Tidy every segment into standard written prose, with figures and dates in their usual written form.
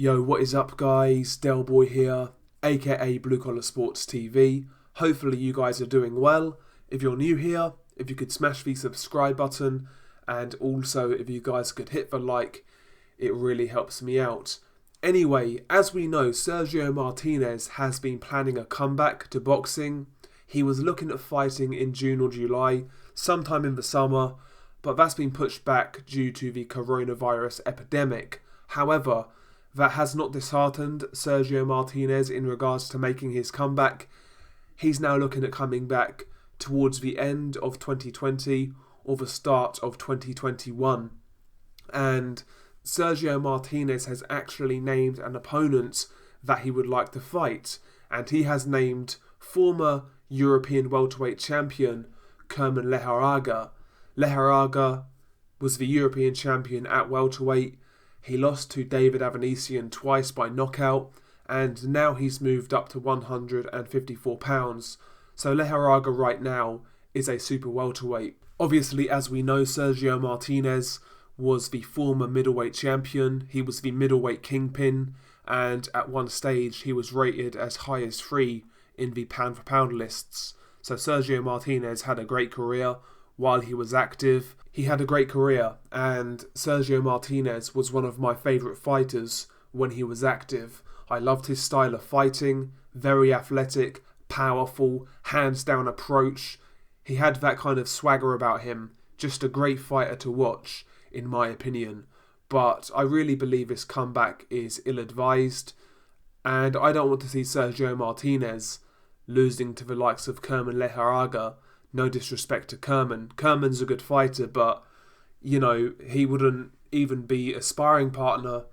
Yo, what is up guys? Del Boy here, aka Blue Collar Sports TV. Hopefully you guys are doing well. If you're new here, if you could smash the subscribe button, and also if you guys could hit the like, it really helps me out. Anyway, as we know, Sergio Martinez has been planning a comeback to boxing. He was looking at fighting in June or July, sometime in the summer, but that's been pushed back due to the coronavirus epidemic. However, that has not disheartened Sergio Martinez in regards to making his comeback. He's now looking at coming back towards the end of 2020 or the start of 2021. And Sergio Martinez has actually named an opponent that he would like to fight. And he has named former European welterweight champion Kerman Lejarraga. Lejarraga was the European champion at welterweight. He lost to David Avanesian twice by knockout, and now he's moved up to 154 pounds. So Lejarraga right now is a super welterweight. Obviously, as we know, Sergio Martinez was the former middleweight champion. He was the middleweight kingpin, and at one stage he was rated as high as 3 in the pound for pound lists. So Sergio Martinez had a great career while he was active. He had a great career, and Sergio Martinez was one of my favourite fighters when he was active. I loved his style of fighting, very athletic, powerful, hands down approach. He had that kind of swagger about him, just a great fighter to watch, in my opinion. But I really believe his comeback is ill-advised, and I don't want to see Sergio Martinez losing to the likes of Kerman Lejarraga. No disrespect to Kerman. Kerman's a good fighter, but, you know, he wouldn't even be a sparring partner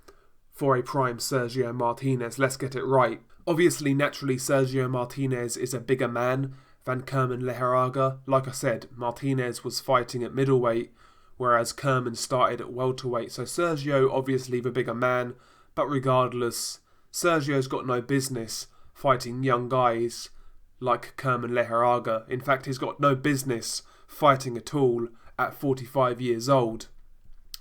for a prime Sergio Martinez. Let's get it right. Obviously, naturally, Sergio Martinez is a bigger man than Kerman Lejarraga. Like I said, Martinez was fighting at middleweight, whereas Kerman started at welterweight. So Sergio, obviously the bigger man, but regardless, Sergio's got no business fighting young guys like Kerman Lejarraga. In fact, he's got no business fighting at all at 45 years old.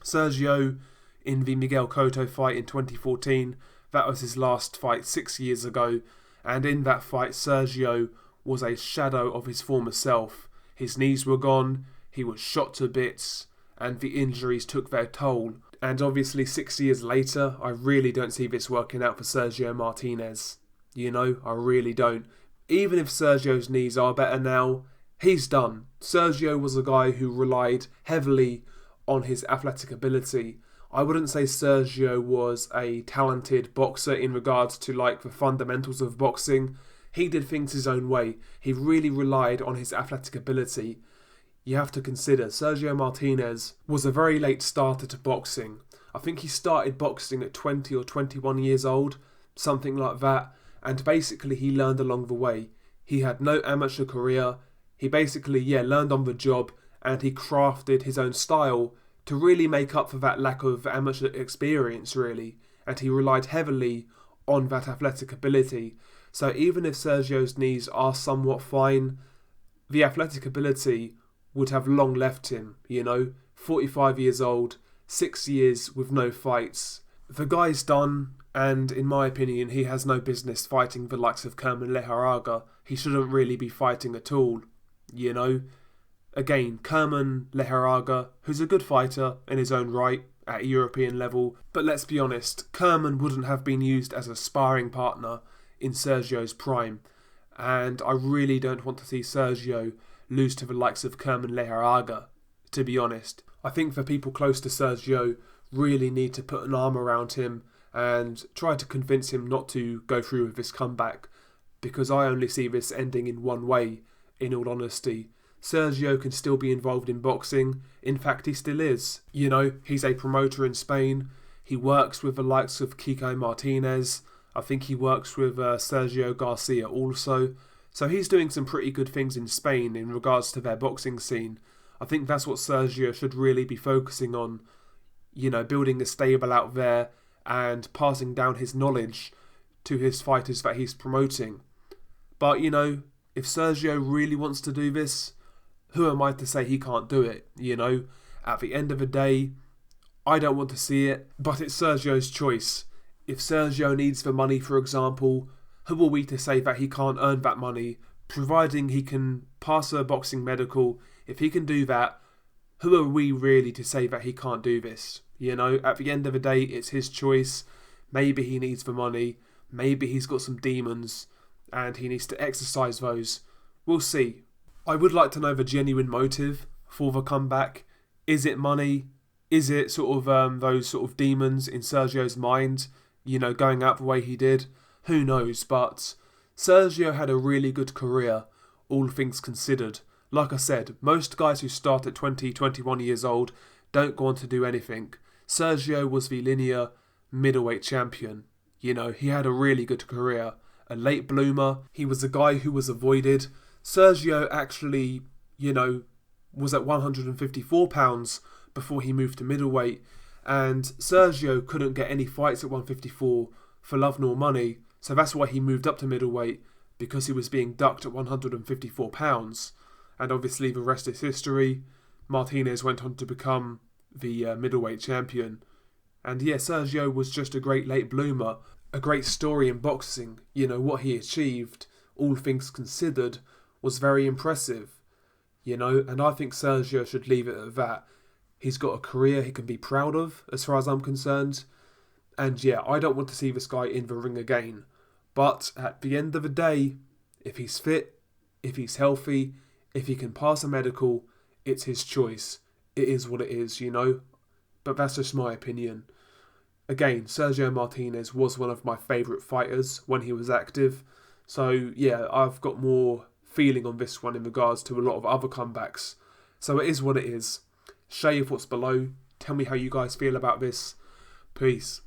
Sergio, in the Miguel Cotto fight in 2014, that was his last fight 6 years ago, and in that fight Sergio was a shadow of his former self. His knees were gone, he was shot to bits, and the injuries took their toll. And obviously 6 years later, I really don't see this working out for Sergio Martinez. You know, I really don't. Even if Sergio's knees are better now, he's done. Sergio was a guy who relied heavily on his athletic ability. I wouldn't say Sergio was a talented boxer in regards to like the fundamentals of boxing. He did things his own way. He really relied on his athletic ability. You have to consider, Sergio Martinez was a very late starter to boxing. I think he started boxing at 20 or 21 years old, something like that. And basically he learned along the way. He had no amateur career. He basically, learned on the job, and he crafted his own style to really make up for that lack of amateur experience, really. And he relied heavily on that athletic ability. So even if Sergio's knees are somewhat fine, the athletic ability would have long left him, 45 years old, 6 years with no fights. The guy's done, and in my opinion, he has no business fighting the likes of Kerman Lejarraga. He shouldn't really be fighting at all, Again, Kerman Lejarraga, who's a good fighter in his own right at a European level, but let's be honest, Kerman wouldn't have been used as a sparring partner in Sergio's prime, and I really don't want to see Sergio lose to the likes of Kerman Lejarraga, to be honest. I think the people close to Sergio really need to put an arm around him and try to convince him not to go through with this comeback, because I only see this ending in one way, in all honesty. Sergio can still be involved in boxing. In fact, he still is. He's a promoter in Spain. He works with the likes of Kiko Martinez. I think he works with Sergio Garcia also. So he's doing some pretty good things in Spain in regards to their boxing scene. I think that's what Sergio should really be focusing on. Building a stable out there and passing down his knowledge to his fighters that he's promoting. But, if Sergio really wants to do this, who am I to say he can't do it? At the end of the day, I don't want to see it, but it's Sergio's choice. If Sergio needs the money, for example, who are we to say that he can't earn that money, providing he can pass a boxing medical? If he can do that, who are we really to say that he can't do this? You know, at the end of the day, it's his choice. Maybe he needs the money. Maybe he's got some demons and he needs to exercise those. We'll see. I would like to know the genuine motive for the comeback. Is it money? Is it sort of those sort of demons in Sergio's mind, you know, going out the way he did? Who knows? But Sergio had a really good career, all things considered. Like I said, most guys who start at 20, 21 years old don't go on to do anything. Sergio was the linear middleweight champion. You know, he had a really good career. A late bloomer. He was a guy who was avoided. Sergio actually, you know, was at 154 pounds before he moved to middleweight. And Sergio couldn't get any fights at 154 for love nor money. So that's why he moved up to middleweight, because he was being ducked at 154 pounds. And obviously the rest is history. Martinez went on to become the middleweight champion. And yeah, Sergio was just a great late bloomer. A great story in boxing. You know, what he achieved, all things considered, was very impressive. You know, and I think Sergio should leave it at that. He's got a career he can be proud of, as far as I'm concerned. And yeah, I don't want to see this guy in the ring again. But at the end of the day, if he's fit, if he's healthy, if he can pass a medical, it's his choice. It is what it is, you know. But that's just my opinion. Again, Sergio Martinez was one of my favourite fighters when he was active. So yeah, I've got more feeling on this one in regards to a lot of other comebacks. So it is what it is. Share your thoughts below. Tell me how you guys feel about this. Peace.